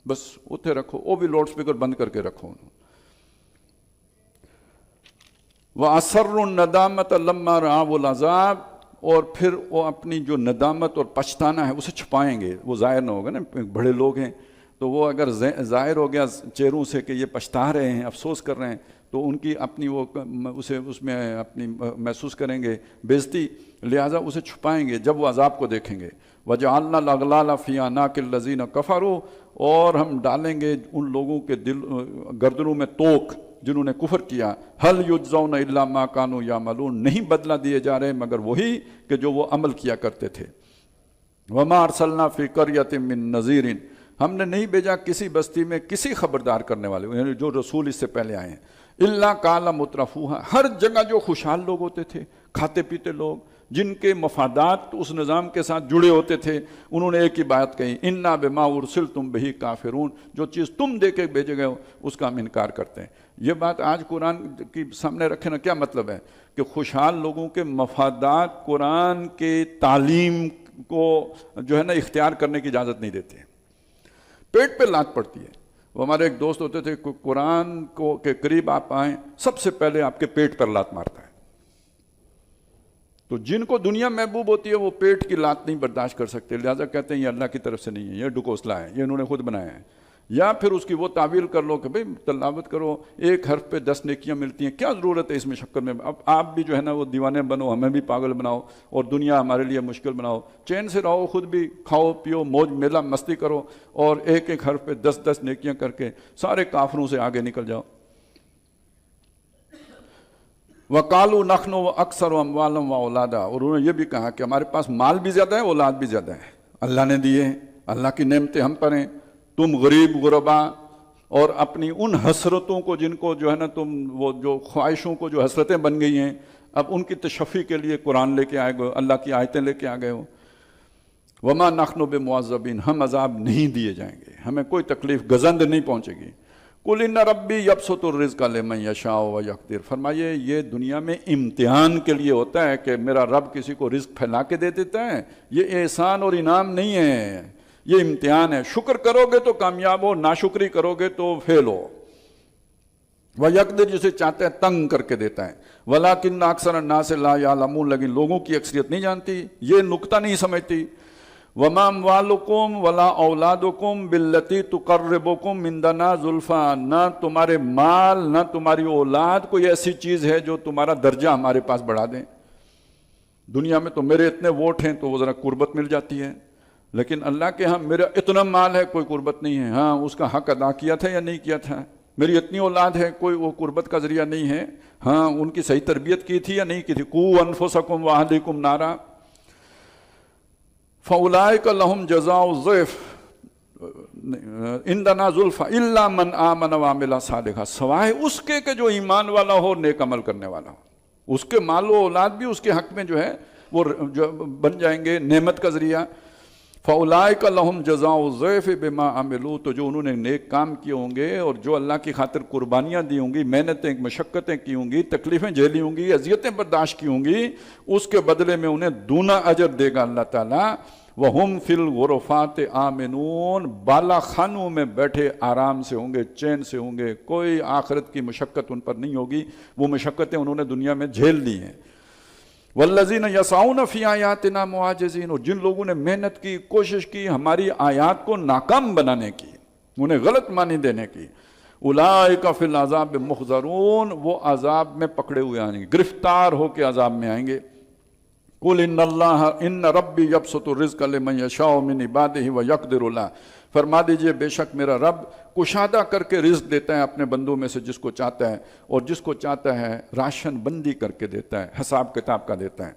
Speaker 1: بس اتنے رکھو، وہ بھی لاؤڈ سپیکر بند کر کے رکھو۔ وَأَسَرُّ النَّدَامَةَ لَمَّا رَأَوُا الْعَذَابَ، اور پھر وہ اپنی جو ندامت اور پچھتانا ہے اسے چھپائیں گے، وہ ظاہر نہ ہوگا نا، بڑے لوگ ہیں تو وہ اگر ظاہر ہو گیا چہروں سے کہ یہ پچھتا رہے ہیں، افسوس کر رہے ہیں، تو ان کی اپنی وہ اس میں اپنی محسوس کریں گے بےزتی، لہٰذا اسے چھپائیں گے جب وہ عذاب کو دیکھیں گے۔ وَجَعَلْنَا الْأَغْلَالَ فِي أَعْنَاقِ الَّذِينَ كَفَرُوا، اور ہم ڈالیں گے ان لوگوں کے گردنوں میں توق جنہوں نے کفر کیا۔ هَلْ يُجْزَوْنَ إِلَّا مَا كَانُوا يَعْمَلُونَ، نہیں بدلہ دیے جا رہے مگر وہی کہ جو وہ عمل کیا کرتے تھے۔ وَمَا أَرْسَلْنَا فِي قَرْيَةٍ مِّن نَذِيرٍ، ہم نے نہیں بھیجا کسی بستی میں کسی خبردار کرنے والے، یعنی جو رسول اس سے پہلے آئے ہیں، إِلَّا قَالَ مُتْرَفُوهَا، ہر جگہ جو خوشحال لوگ ہوتے تھے، کھاتے پیتے لوگ، جن کے مفادات اس نظام کے ساتھ جڑے ہوتے تھے، انہوں نے ایک ہی بات کہی، إِنَّا بِمَا أُرْسِلْتُمْ بِهِ كَافِرُونَ، جو چیز تم دے کے بھیجے گئے ہو اس کا ہم انکار کرتے ہیں۔ یہ بات آج قرآن کی سامنے رکھے نا، کیا مطلب ہے کہ خوشحال لوگوں کے مفادات قرآن کے تعلیم کو جو ہے نا اختیار کرنے کی اجازت نہیں دیتے، پیٹ پہ لات پڑتی ہے۔ وہ ہمارے ایک دوست ہوتے تھے، قرآن کو کے قریب آپ آئیں سب سے پہلے آپ کے پیٹ پر لات مارتا ہے۔ تو جن کو دنیا محبوب ہوتی ہے وہ پیٹ کی لات نہیں برداشت کر سکتے، لہٰذا کہتے ہیں یہ اللہ کی طرف سے نہیں ہے، یہ ڈکوسلا ہے، یہ انہوں نے خود بنایا ہے۔ یا پھر اس کی وہ تعویل کر لو کہ بھئی تلاوت کرو، ایک حرف پہ 10 نیکیاں ملتی ہیں، کیا ضرورت ہے اس میں شکر میں، اب آپ بھی جو ہے نا وہ دیوانے بنو، ہمیں بھی پاگل بناؤ اور دنیا ہمارے لیے مشکل بناؤ، چین سے رہو، خود بھی کھاؤ پیو، موج میلہ مستی کرو، اور ایک ایک حرف پہ 10 نیکیاں کر کے سارے کافروں سے آگے نکل جاؤ۔ وَقَالُوا نَحْنُ أَكْثَرُ أَمْوَالًا وَأَوْلَادًا، اور انہوں نے یہ بھی کہا کہ ہمارے پاس مال بھی زیادہ ہے، اولاد بھی زیادہ ہے، اللہ نے دیے ہیں، اللہ کی نعمتیں ہم پر ہیں، تم غریب غربا اور اپنی ان حسرتوں کو جن کو جو ہے نا تم وہ جو خواہشوں کو جو حسرتیں بن گئی ہیں، اب ان کی تشفی کے لیے قرآن لے کے آئے گئے، اللہ کی آیتیں لے کے آ گئے ہو۔ وَمَا نَحْنُ بِمُعَذَّبِينَ، ہم عذاب نہیں دیے جائیں گے، ہمیں کوئی تکلیف گزند نہیں پہنچے گی۔ قُلْ إِنَّ رَبِّي يَبْسُطُ الرِّزْقَ لِمَن يَشَاءُ وَيَقْدِرُ، فرمائیے یہ دنیا میں امتحان کے لیے ہوتا ہے کہ میرا رب کسی کو رزق پھیلا کے دے دیتا ہے، یہ احسان اور انعام نہیں ہے، یہ امتحان ہے، شکر کرو گے تو کامیاب ہو، ناشکری کرو گے تو فیل ہو۔ وہ یقدر جسے چاہتا ہے تنگ کر کے دیتا ہے، ولیکن اکثر الناس لا یعلمون، لیکن لوگوں کی اکثریت نہیں جانتی، یہ نکتہ نہیں سمجھتی۔ وما اموالکم ولا اولادکم باللتی تقربکم عندنا زلفی، نہ تمہارے مال نہ تمہاری اولاد کوئی ایسی چیز ہے جو تمہارا درجہ ہمارے پاس بڑھا دیں۔ دنیا میں تو میرے اتنے ووٹ ہیں تو وہ ذرا قربت مل جاتی ہے، لیکن اللہ کے ہاں میرا اتنا مال ہے کوئی قربت نہیں ہے۔ ہاں اس کا حق ادا کیا تھا یا نہیں کیا تھا؟ میری اتنی اولاد ہے، کوئی وہ قربت کا ذریعہ نہیں ہے۔ ہاں ان کی صحیح تربیت کی تھی یا نہیں کی تھی؟ قوا انفسکم واہلیکم نارا فاولئک لہم جزاء الضعف عندنا زلفی الا من آمن وعمل صالحا، سوائے اس کے کہ جو ایمان والا ہو، نیک عمل کرنے والا ہو، اس کے مال و اولاد بھی اس کے حق میں جو ہے وہ جو بن جائیں گے نعمت کا ذریعہ۔ فاولئک لہم جزاء الضعف بما عملوا، تو جو انہوں نے نیک کام کیے ہوں گے اور جو اللہ کی خاطر قربانیاں دی ہوں گی، محنتیں مشقتیں کی ہوں گی، تکلیفیں جھیلی ہوں گی، اذیتیں برداشت کی ہوں گی، اس کے بدلے میں انہیں دونا اجر دے گا اللہ تعالیٰ۔ وَهُمْ فِي الْغُرُفَاتِ آمِنُونَ، بالا خانوں میں بیٹھے آرام سے ہوں گے، چین سے ہوں گے، کوئی آخرت کی مشقت ان پر نہیں ہوگی، وہ مشقتیں انہوں نے دنیا میں جھیل لی ہیں۔ والذین یسعون فی آیاتنا معاجزین، اور جن لوگوں نے محنت کی، کوشش کی ہماری آیات کو ناکام بنانے کی، انہیں غلط معنی دینے کی، اولئک فی العذاب محضرون، وہ عذاب میں پکڑے ہوئے آئیں گے، گرفتار ہو کے عذاب میں آئیں گے۔ قل ان ربی یبسط الرزق لمن یشاء من عبادہ ویقدر له، فرما دیجئے بے شک میرا رب کشادہ کر کے رزق دیتا ہے اپنے بندوں میں سے جس کو چاہتا ہے، اور جس کو چاہتا ہے راشن بندی کر کے دیتا ہے، حساب کتاب کا دیتا ہے۔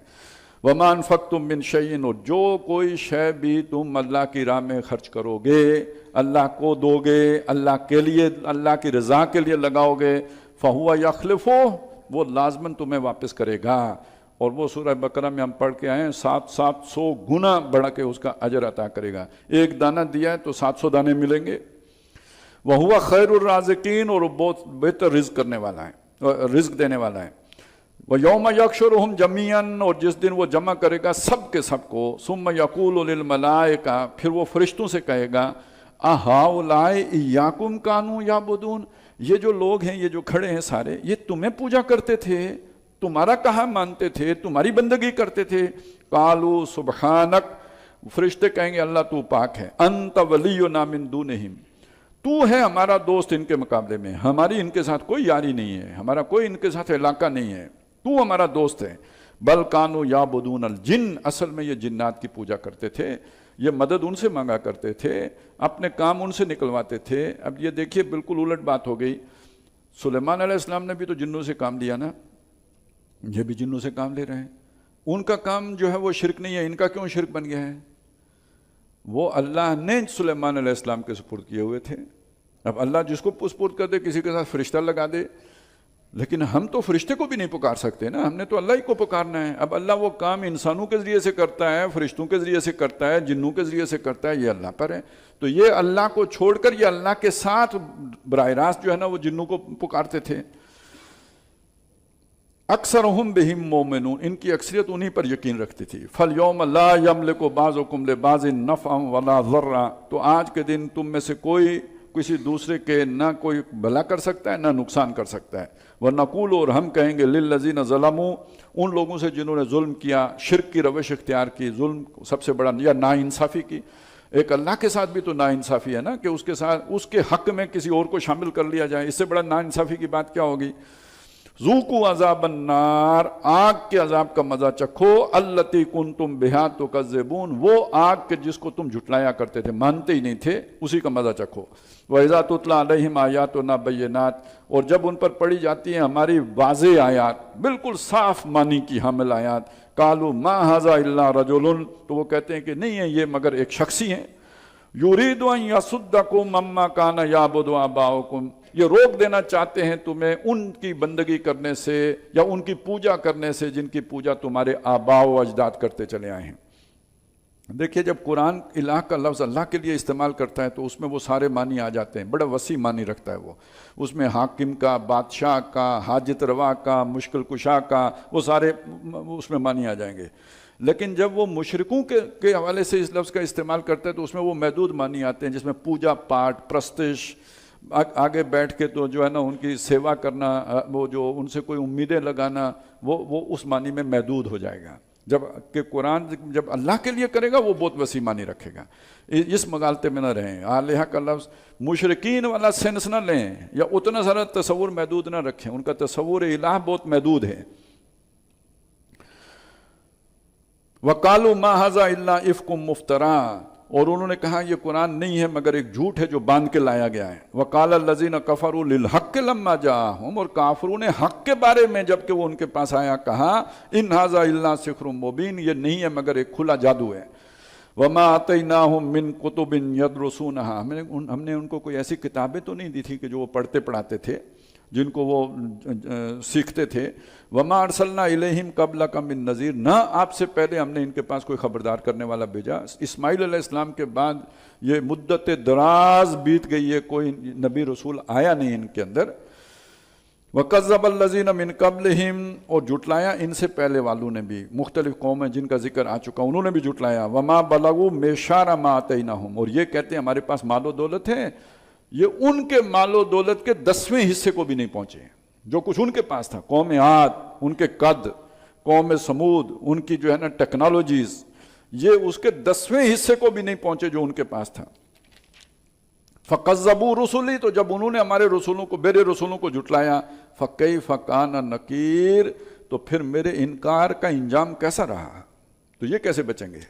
Speaker 1: وما انفقتم من شیء، اور جو کوئی شے بھی تم اللہ کی راہ میں خرچ کرو گے، اللہ کو دو گے، اللہ کے لیے، اللہ کی رضا کے لیے لگاؤ گے، فہو یخلفہ، وہ لازماً تمہیں واپس کرے گا۔ اور وہ سورہ بقرہ میں ہم پڑھ کے آئے ہیں 700 گنا بڑھ کے اس کا اجر عطا کرے گا۔ ایک دانہ دیا ہے تو 700 دانے ملیں گے۔ وَهُوَ خَيْرُ الرَّازِقِينَ، اور وہ بہت بہتر رزق کرنے والا ہے، رزق دینے والا ہے۔ وَيَوْمَ يَحْشُرُهُمْ جَمِيعًا، اور جس دن وہ جمع کرے گا سب کے سب کو، ثُمَّ يَقُولُ لِلْمَلَائِكَةِ، پھر وہ فرشتوں سے کہے گا، أَهَؤُلَاءِ إِيَّاكُمْ كَانُوا يَعْبُدُونَ، یہ جو لوگ ہیں، یہ جو کھڑے ہیں سارے، یہ تمہیں پوجا کرتے تھے، تمہارا کہاں مانتے تھے، تمہاری بندگی کرتے تھے۔ قالوا سبحانک، فرشتے کہیں گے اللہ تو پاک ہے، انت ولینا من دونہم، تو ہے ہمارا دوست ان کے مقابلے میں، ہماری ان کے ساتھ کوئی یاری نہیں ہے، ہمارا کوئی ان کے ساتھ علاقہ نہیں ہے، تو ہمارا دوست ہے۔ بل کانوا یعبدون الجن، اصل میں یہ جنات کی پوجا کرتے تھے، یہ مدد ان سے مانگا کرتے تھے، اپنے کام ان سے نکلواتے تھے۔ اب یہ دیکھیے بالکل الٹ بات ہو گئی، سلیمان علیہ السلام نے بھی تو جنوں سے کام لیا نا، یہ بھی جنوں سے کام لے رہے ہیں، ان کا کام جو ہے وہ شرک نہیں ہے، ان کا کیوں شرک بن گیا ہے؟ وہ اللہ نے سلیمان علیہ السلام کے سپرد کیے ہوئے تھے، اب اللہ جس کو سپرد کر دے، کسی کے ساتھ فرشتہ لگا دے، لیکن ہم تو فرشتے کو بھی نہیں پکار سکتے نا، ہم نے تو اللہ ہی کو پکارنا ہے۔ اب اللہ وہ کام انسانوں کے ذریعے سے کرتا ہے، فرشتوں کے ذریعے سے کرتا ہے، جنوں کے ذریعے سے کرتا ہے، یہ اللہ پر ہے۔ تو یہ اللہ کو چھوڑ کر یہ اللہ کے ساتھ براہ راست جو ہے نا وہ جنوں کو پکارتے تھے۔ اکثرہم بہم مومنون، ان کی اکثریت انہی پر یقین رکھتی تھی۔ فالیوم لا یملک بعضکم لبعض نفعا ولا ضرا، تو آج کے دن تم میں سے کوئی کسی دوسرے کے نہ کوئی بھلا کر سکتا ہے نہ نقصان کر سکتا ہے۔ وَنَقُولُ، اور ہم کہیں گے، لِلَّذِينَ ظَلَمُوا، ان لوگوں سے جنہوں نے ظلم کیا، شرک کی روش اختیار کی، ظلم سب سے بڑا، یا ناانصافی کی۔ ایک اللہ کے ساتھ بھی تو ناانصافی ہے نا، کہ اس کے ساتھ اس کے حق میں کسی اور کو شامل کر لیا جائے، اس سے بڑا ناانصافی کی بات کیا ہوگی؟ ذوقوا عذاب النار، آگ کے عذاب کا مزہ چکھو، التی کنتم بہا تکذبون، وہ آگ کے جس کو تم جھٹلایا کرتے تھے، مانتے ہی نہیں تھے، اسی کا مزہ چکھو۔ وَإِذَا تُتْلَىٰ عَلَيْهِمْ آيَاتُنَا بَيِّنَاتٍ، اور جب ان پر پڑھی جاتی ہیں ہماری واضح آیات، بالکل صاف معنی کی حامل آیات، قالوا ما هذا الا رجل، تو وہ کہتے ہیں کہ نہیں ہے یہ مگر ایک شخصی ہیں، یرید ان یصدکم عما کان یعبد آباؤکم، یہ روک دینا چاہتے ہیں تمہیں ان کی بندگی کرنے سے یا ان کی پوجا کرنے سے جن کی پوجا تمہارے آباء و اجداد کرتے چلے آئے ہیں۔ دیکھیے جب قرآن الہ کا لفظ اللہ کے لیے استعمال کرتا ہے تو اس میں وہ سارے معنی آ جاتے ہیں، بڑا وسیع معنی رکھتا ہے وہ، اس میں حاکم کا، بادشاہ کا، حاجت روا کا، مشکل کشا کا، وہ سارے اس میں معنی آ جائیں گے۔ لیکن جب وہ مشرکوں کے حوالے سے اس لفظ کا استعمال کرتے ہیں تو اس میں وہ محدود معنی آتے ہیں، جس میں پوجا پاٹ، پرستش، آگے بیٹھ کے تو جو ہے نا ان کی سیوا کرنا، وہ جو ان سے کوئی امیدیں لگانا، وہ اس معنی میں محدود ہو جائے گا. جب کہ قرآن جب اللہ کے لیے کرے گا وہ بہت وسیع معنی رکھے گا. اس مغالطے میں نہ رہیں. آلیہ کا لفظ مشرکین والا سینس نہ لیں، یا اتنا سارا تصور محدود نہ رکھیں. ان کا تصور الہ بہت محدود ہے. وَقَالُوا مَا هَذَا إِلَّا إِفْكٌ مُفْتَرًا، اور انہوں نے کہا یہ قرآن نہیں ہے مگر ایک جھوٹ ہے جو باندھ کے لایا گیا ہے. وَقَالَ الَّذِينَ كَفَرُوا لِلْحَقِّ لَمَّا جَاءَهُمْ، اور کافروں نے حق کے بارے میں جب کہ وہ ان کے پاس آیا کہا إِنْ هَذَا إِلَّا سِحْرٌ مُبِينٌ، یہ نہیں ہے مگر ایک کھلا جادو ہے. وَمَا آتَيْنَاهُمْ مِنْ كُتُبٍ يَدْرُسُونَهَا، ہم نے ان کو کوئی ایسی کتابیں تو نہیں دی تھی کہ جو وہ پڑھتے پڑھاتے تھے، جن کو وہ سیکھتے تھے. وَمَا أَرْسَلْنَا إِلَيْهِمْ قَبْلَكَ مِن نَذِيرٍ، نہ آپ سے پہلے ہم نے ان کے پاس کوئی خبردار کرنے والا بھیجا. اسماعیل علیہ السلام کے بعد یہ مدت دراز بیت گئی ہے، کوئی نبی رسول آیا نہیں ان کے اندر. وَكَذَّبَ الَّذِينَ مِن قَبْلِهِمْ، اور جھٹلایا ان سے پہلے والوں نے بھی. مختلف قومیں جن کا ذکر آ چکا انہوں نے بھی جھٹلایا. وَمَا بَلَغُوا مِعْشَارَ مَا آتَيْنَاهُمْ، اور یہ کہتے ہیں ہمارے پاس مال و دولت ہے، یہ ان کے مال و دولت کے 10ویں حصے کو بھی نہیں پہنچے جو کچھ ان کے پاس تھا. قوم عاد ان کے قد، قوم سمود ان کی جو ہے نا ٹیکنالوجیز، یہ اس کے 10ویں حصے کو بھی نہیں پہنچے جو ان کے پاس تھا. فَقَذَّبُوا رُسُلِي، تو جب انہوں نے ہمارے رسولوں کو، میرے رسولوں کو جھٹلایا، فَكَيْفَ كَانَ نَكِيرٌ، تو پھر میرے انکار کا انجام کیسا رہا، تو یہ کیسے بچیں گے.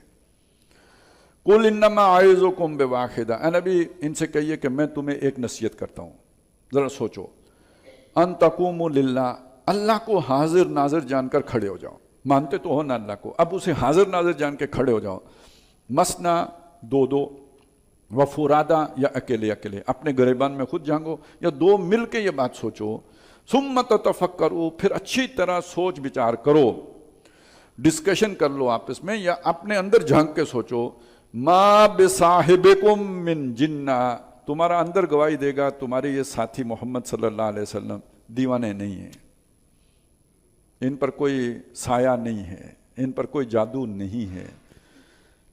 Speaker 1: قُلْ إِنَّمَا أَعِظُكُمْ بِوَاحِدَةٍ، اے نبی ان سے کہیے کہ میں تمہیں ایک نصیحت کرتا ہوں. ذرا سوچو، ان تقوموا للہ، اللہ کو حاضر ناظر جان کر کھڑے ہو جاؤ. مانتے تو ہو نا اللہ کو، اب اسے حاضر ناظر جان کے کھڑے ہو جاؤ. مثنا، دو دو، وفرادا، یا اکیلے اکیلے، اپنے گریبان میں خود جھانگو یا دو مل کے یہ بات سوچو. ثم تتفکروا، پھر اچھی طرح سوچ بچار کرو، ڈسکشن کر لو آپس میں، یا اپنے اندر جھانک کے سوچو. ما بصاحبکم من جنہ، تمہارا اندر گواہی دے گا تمہارے یہ ساتھی محمد صلی اللہ علیہ وسلم دیوانے نہیں ہیں، ان پر کوئی سایہ نہیں ہے، ان پر کوئی جادو نہیں ہے.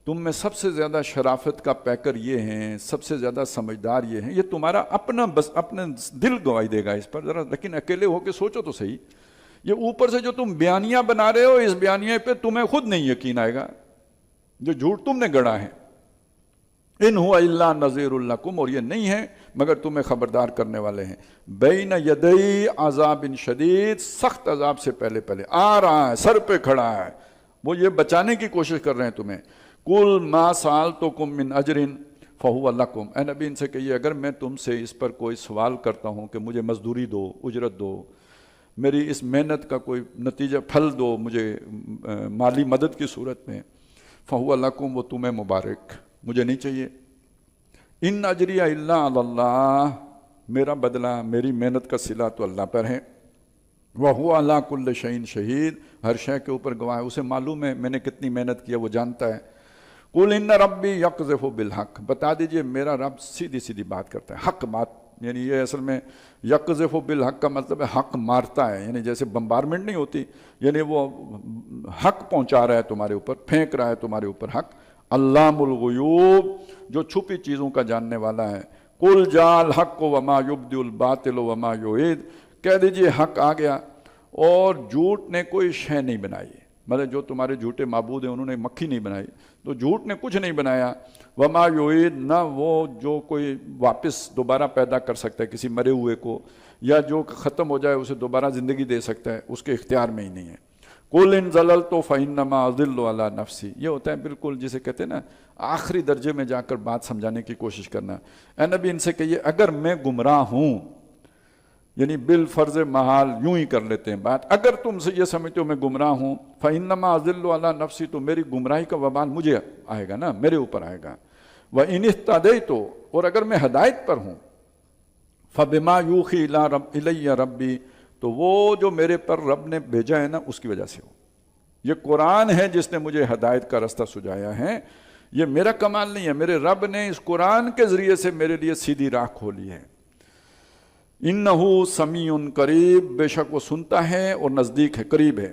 Speaker 1: تم میں سب سے زیادہ شرافت کا پیکر یہ ہیں، سب سے زیادہ سمجھدار یہ ہیں. یہ تمہارا اپنا بس اپنا دل گواہی دے گا اس پر ذرا، لیکن اکیلے ہو کے سوچو تو صحیح. یہ اوپر سے جو تم بیانیہ بنا رہے ہو، اس بیانیے پہ تمہیں خود نہیں یقین آئے گا جو جھوٹ تم نے گڑا ہے. ان هو الا نذیر لکم، اور یہ نہیں ہے مگر تمہیں خبردار کرنے والے ہیں. بین یدی عذاب شدید، سخت عذاب سے پہلے پہلے آ رہا ہے، سر پہ کھڑا ہے، وہ یہ بچانے کی کوشش کر رہے ہیں تمہیں. قل ما سألتکم من اجر فہو لکم، اے نبی ان سے کہیے اگر میں تم سے اس پر کوئی سوال کرتا ہوں کہ مجھے مزدوری دو، اجرت دو، میری اس محنت کا کوئی نتیجہ پھل دو مجھے مالی مدد کی صورت میں، فہو لکم، وہ تمہیں مبارک، مجھے نہیں چاہیے. ان اجری الا علی اللہ، میرا بدلہ، میری محنت کا صلہ تو اللہ پر ہے. وہو علی کل شیء شہید، ہر شے کے اوپر گواہ ہے، اسے معلوم ہے میں نے کتنی محنت کی ہے، وہ جانتا ہے. قل ان ربی یقذف بالحق، بتا دیجئے میرا رب سیدھی سیدھی بات کرتا ہے، حق بات. یعنی یہ اصل میں یقذف بالحق کا مطلب ہے حق مارتا ہے، یعنی جیسے بمبارمنٹ نہیں ہوتی، یعنی وہ حق پہنچا رہا ہے تمہارے اوپر، پھینک رہا ہے تمہارے اوپر حق. علام الغیوب، جو چھپی چیزوں کا جاننے والا ہے. قل جاء الحق وما یبدئ الباطل وما یعید، کہہ دیجئے حق آ گیا اور جھوٹ نے کوئی شے نہیں بنائی. مطلب جو تمہارے جھوٹے معبود ہیں انہوں نے مکھی نہیں بنائی، تو جھوٹ نے کچھ نہیں بنایا. وما یعید، نہ وہ جو کوئی واپس دوبارہ پیدا کر سکتا ہے کسی مرے ہوئے کو، یا جو ختم ہو جائے اسے دوبارہ زندگی دے سکتا ہے، اس کے اختیار میں ہی نہیں ہے. قل ان ضللت فانما اضل علی نفسی، یہ ہوتا ہے بالکل جسے کہتے ہیں نا آخری درجے میں جا کر بات سمجھانے کی کوشش کرنا. اے نبی ان سے کہیے اگر میں گمراہ ہوں، یعنی بالفرض محال یوں ہی کر لیتے ہیں بات، اگر تم سے یہ سمجھتے ہو میں گمراہ ہوں، فانما اضل علی نفسی، تو میری گمراہی کا وبال مجھے آئے گا نا، میرے اوپر آئے گا. وان اهتدیت، اور اگر میں ہدایت پر ہوں، فبما یوحی الی ربی، تو وہ جو میرے پر رب نے بھیجا ہے نا اس کی وجہ سے ہو. یہ قرآن ہے جس نے مجھے ہدایت کا رستہ سجایا ہے، یہ میرا کمال نہیں ہے، میرے رب نے اس قرآن کے ذریعے سے میرے لیے سیدھی راہ کھولی ہے. انہو سمیع قریب، بے شک وہ سنتا ہے اور نزدیک ہے، قریب ہے.